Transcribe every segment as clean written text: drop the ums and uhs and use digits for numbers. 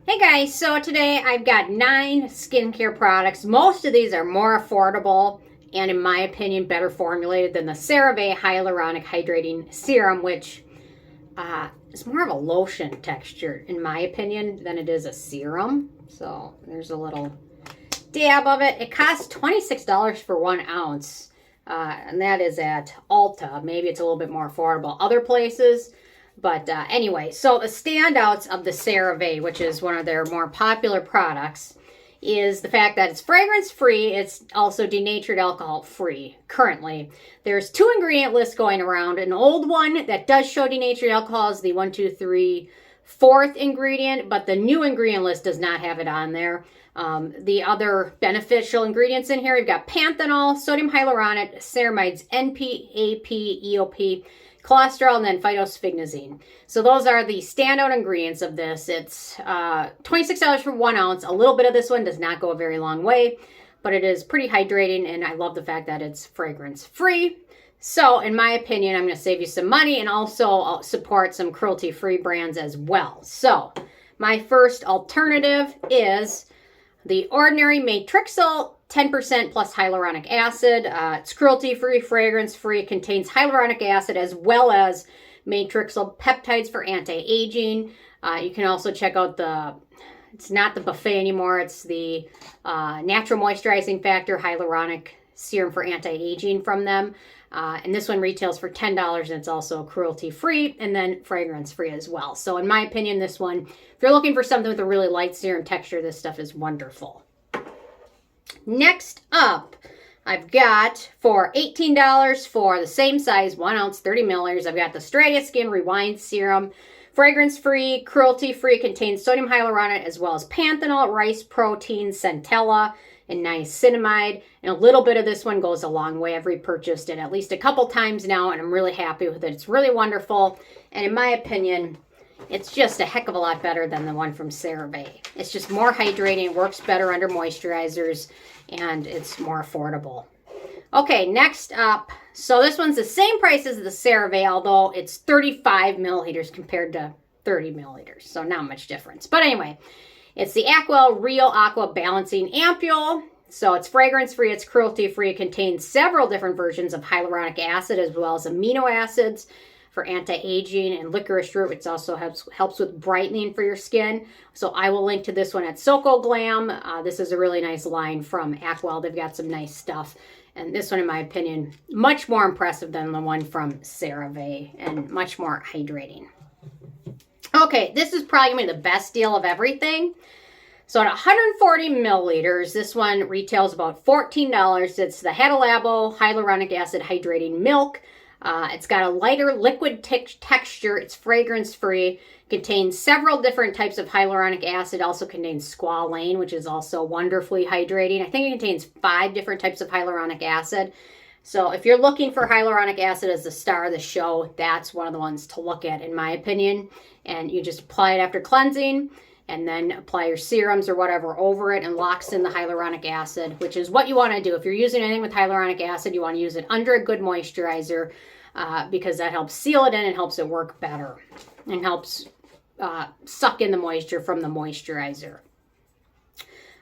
Hey guys, so today I've got 9 skincare products. Most of these are more affordable and in my opinion better formulated than the Cerave Hyaluronic Hydrating Serum, which is more of a lotion texture in my opinion than it is a serum. So there's a little dab of it. It costs $26 for 1 ounce and that is at Ulta. Maybe it's a little bit more affordable other places. But anyway, so the standouts of the Cerave, which is one of their more popular products, is the fact that it's fragrance-free. It's also denatured alcohol-free currently. There's 2 ingredient lists going around. An old one that does show denatured alcohol is the 1, 2, 3, 4th ingredient, but the new ingredient list does not have it on there. The other beneficial ingredients in here, you've got panthenol, sodium hyaluronate, ceramides, NP, AP, EOP, cholesterol, and then phytosphingosine. So those are the standout ingredients of this. It's $26 for 1 ounce. A little bit of this one does not go a very long way, but it is pretty hydrating, and I love the fact that it's fragrance-free. So in my opinion, I'm going to save you some money and also support some cruelty-free brands as well. So my first alternative is the Ordinary Matrixyl 10% plus hyaluronic acid. It's cruelty-free, fragrance-free. It contains hyaluronic acid as well as matrixyl peptides for anti-aging. You can also check out it's not the buffet anymore, it's the natural moisturizing factor hyaluronic serum for anti-aging from them. And this one retails for $10 and it's also cruelty-free and then fragrance-free as well. So in my opinion, this one, if you're looking for something with a really light serum texture, this stuff is wonderful. Next up, I've got for $18 for the same size, 1 ounce, 30 milliliters, I've got the Straightest Skin Rewind Serum. Fragrance-free, cruelty-free, contains sodium hyaluronate as well as panthenol, rice protein, centella, and niacinamide. And a little bit of this one goes a long way. I've repurchased it at least a couple times now, and I'm really happy with it. It's really wonderful. And in my opinion, it's just a heck of a lot better than the one from Cerave. It's just more hydrating, works better under moisturizers, and it's more affordable. Okay, next up. So this one's the same price as the Cerave, although it's 35 milliliters compared to 30 milliliters. So not much difference. But anyway, it's the Acwell Real Aqua Balancing Ampoule. So it's fragrance-free, it's cruelty-free. It contains several different versions of hyaluronic acid as well as amino acids for anti-aging and licorice root. It also helps with brightening for your skin. So I will link to this one at Soko Glam. This is a really nice line from Acwell. They've got some nice stuff. And this one, in my opinion, much more impressive than the one from Cerave and much more hydrating. Okay, this is probably going to be the best deal of everything. So at 140 milliliters, this one retails about $14. It's the Hada Labo Hyaluronic Acid Hydrating Milk. It's got a lighter liquid texture. It's fragrance-free. Contains several different types of hyaluronic acid. Also contains squalane, which is also wonderfully hydrating. I think it contains 5 different types of hyaluronic acid. So if you're looking for hyaluronic acid as the star of the show, that's one of the ones to look at in my opinion. And you just apply it after cleansing and then apply your serums or whatever over it and locks in the hyaluronic acid, which is what you want to do. If you're using anything with hyaluronic acid, you want to use it under a good moisturizer because that helps seal it in and helps it work better and helps suck in the moisture from the moisturizer.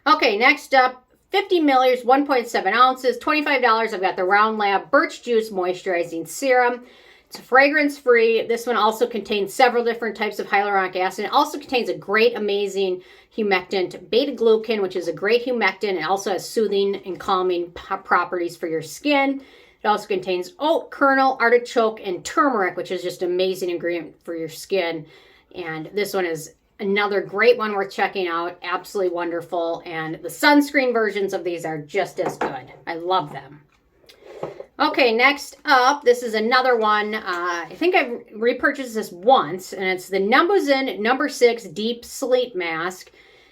Okay, next up, 50 milliliters, 1.7 ounces, $25. I've got the Round Lab Birch Juice Moisturizing Serum. It's fragrance-free. This one also contains several different types of hyaluronic acid. It also contains a great, amazing humectant, beta-glucan, which is a great humectant. It also has soothing and calming properties for your skin. It also contains oat kernel, artichoke, and turmeric, which is just an amazing ingredient for your skin. And this one is another great one worth checking out. Absolutely wonderful. And the sunscreen versions of these are just as good. I love them. Okay, next up, this is another one. I think I've repurchased this once, and it's the Numbuzin No. 6 Deep Sleep Mask.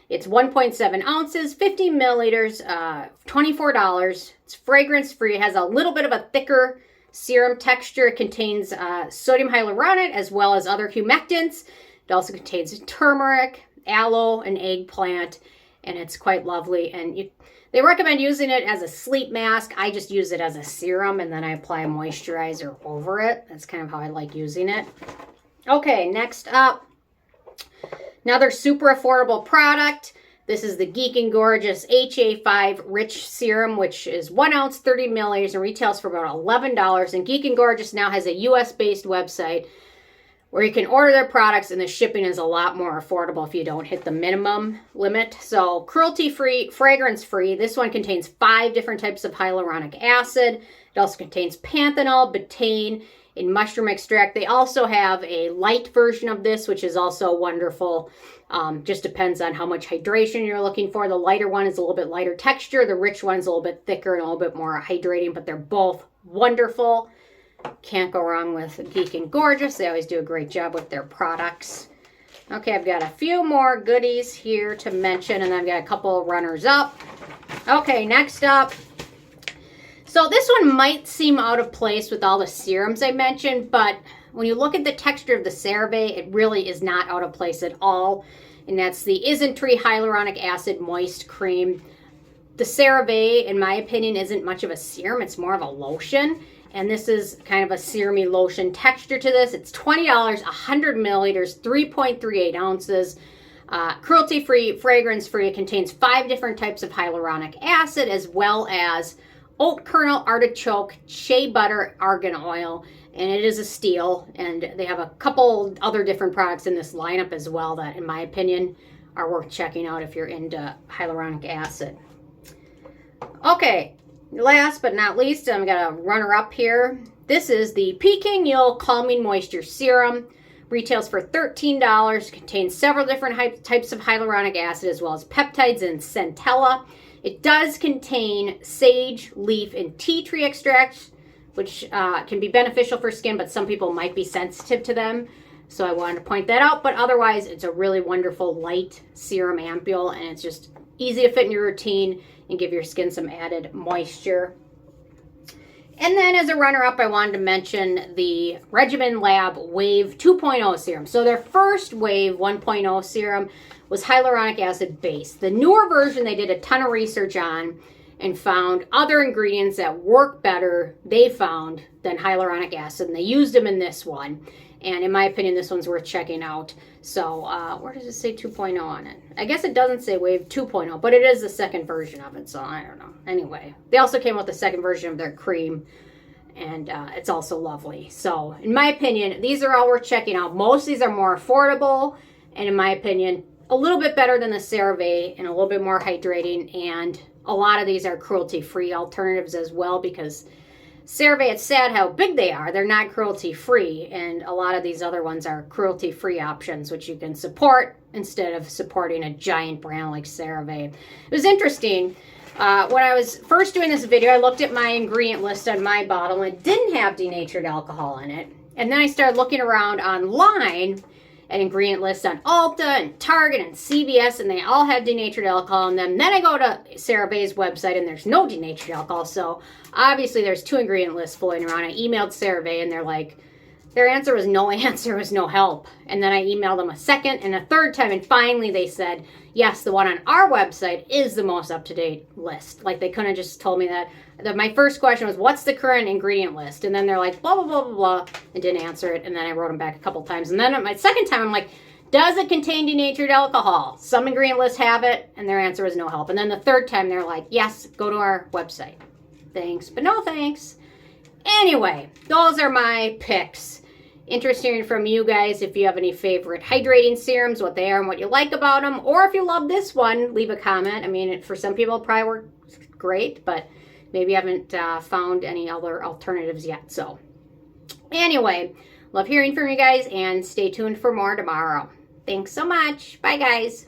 It's 1.7 ounces, 50 milliliters, $24. It's fragrance-free. It has a little bit of a thicker serum texture. It contains sodium hyaluronate as well as other humectants. It also contains turmeric, aloe, and eggplant, and it's quite lovely. And they recommend using it as a sleep mask. I just use it as a serum, and then I apply a moisturizer over it. That's kind of how I like using it. Okay, next up, Another super affordable product. This is the Geek Gorgeous HA5 Rich Serum, which is 1 ounce, 30 milliliters, and retails for about $11. And Geek Gorgeous now has a US-based website where you can order their products, and the shipping is a lot more affordable if you don't hit the minimum limit. So cruelty-free, fragrance-free. This one contains 5 different types of hyaluronic acid. It also contains panthenol, betaine, and mushroom extract. They also have a light version of this, which is also wonderful. Just depends on how much hydration you're looking for. The lighter one is a little bit lighter texture. The rich one is a little bit thicker and a little bit more hydrating, but they're both wonderful. Can't go wrong with Geek Gorgeous. They always do a great job with their products. Okay, I've got a few more goodies here to mention, and I've got a couple runners up. Okay, next up. So this one might seem out of place with all the serums I mentioned, but when you look at the texture of the Cerave, it really is not out of place at all. And that's the Isnt Tree Hyaluronic Acid Moist Cream. The Cerave, in my opinion, isn't much of a serum. It's more of a lotion. And this is kind of a serumy lotion texture to this. It's $20, 100 milliliters, 3.38 ounces. Cruelty-free, fragrance-free. It contains 5 different types of hyaluronic acid, as well as oat kernel, artichoke, shea butter, argan oil. And it is a steal. And they have a couple other different products in this lineup as well that, in my opinion, are worth checking out if you're into hyaluronic acid. Okay. Last but not least, I'm going to runner up here. This is the Peking Yule Calming Moisture Serum. Retails for $13. Contains several different types of hyaluronic acid as well as peptides and centella. It does contain sage, leaf, and tea tree extracts, which can be beneficial for skin, but some people might be sensitive to them. So I wanted to point that out. But otherwise, it's a really wonderful light serum ampoule, and it's just easy to fit in your routine and give your skin some added moisture. And then as a runner-up, I wanted to mention the Regimen Lab Wave 2.0 serum. So their first Wave 1.0 serum was hyaluronic acid based. The newer version they did a ton of research on and found other ingredients that work better, they found, than hyaluronic acid. And they used them in this one. And in my opinion, this one's worth checking out. So where does it say 2.0 on it? I guess it doesn't say Wave 2.0, but it is the second version of it. So I don't know. Anyway, they also came out with the second version of their cream. And it's also lovely. So in my opinion, these are all worth checking out. Most of these are more affordable. And in my opinion, a little bit better than the Cerave and a little bit more hydrating. And a lot of these are cruelty-free alternatives as well, because Cerave, it's sad how big they are. They're not cruelty-free, and a lot of these other ones are cruelty-free options, which you can support instead of supporting a giant brand like Cerave. It was interesting. When I was first doing this video, I looked at my ingredient list on my bottle, and it didn't have denatured alcohol in it. And then I started looking around online at ingredient lists on Ulta and Target and CVS, and they all have denatured alcohol in them. Then I go to Cerave's website, and there's no denatured alcohol. So obviously there's 2 ingredient lists floating around. I emailed Cerave, and they're like, their answer was no answer, was no help. And then I emailed them a second and a third time, and finally they said, yes, the one on our website is the most up-to-date list. Like, they couldn't have just told me that. My first question was, what's the current ingredient list? And then they're like, blah, blah, blah, blah, blah, and didn't answer it. And then I wrote them back a couple times. And then my second time, I'm like, does it contain denatured alcohol? Some ingredient lists have it, and their answer was no help. And then the third time, they're like, yes, go to our website. Thanks, but no thanks. Anyway, those are my picks. Interesting from you guys if you have any favorite hydrating serums, what they are and what you like about them. Or if you love this one, leave a comment. I mean, for some people, it probably works great, but maybe you haven't found any other alternatives yet. So anyway, love hearing from you guys, and stay tuned for more tomorrow. Thanks so much. Bye, guys.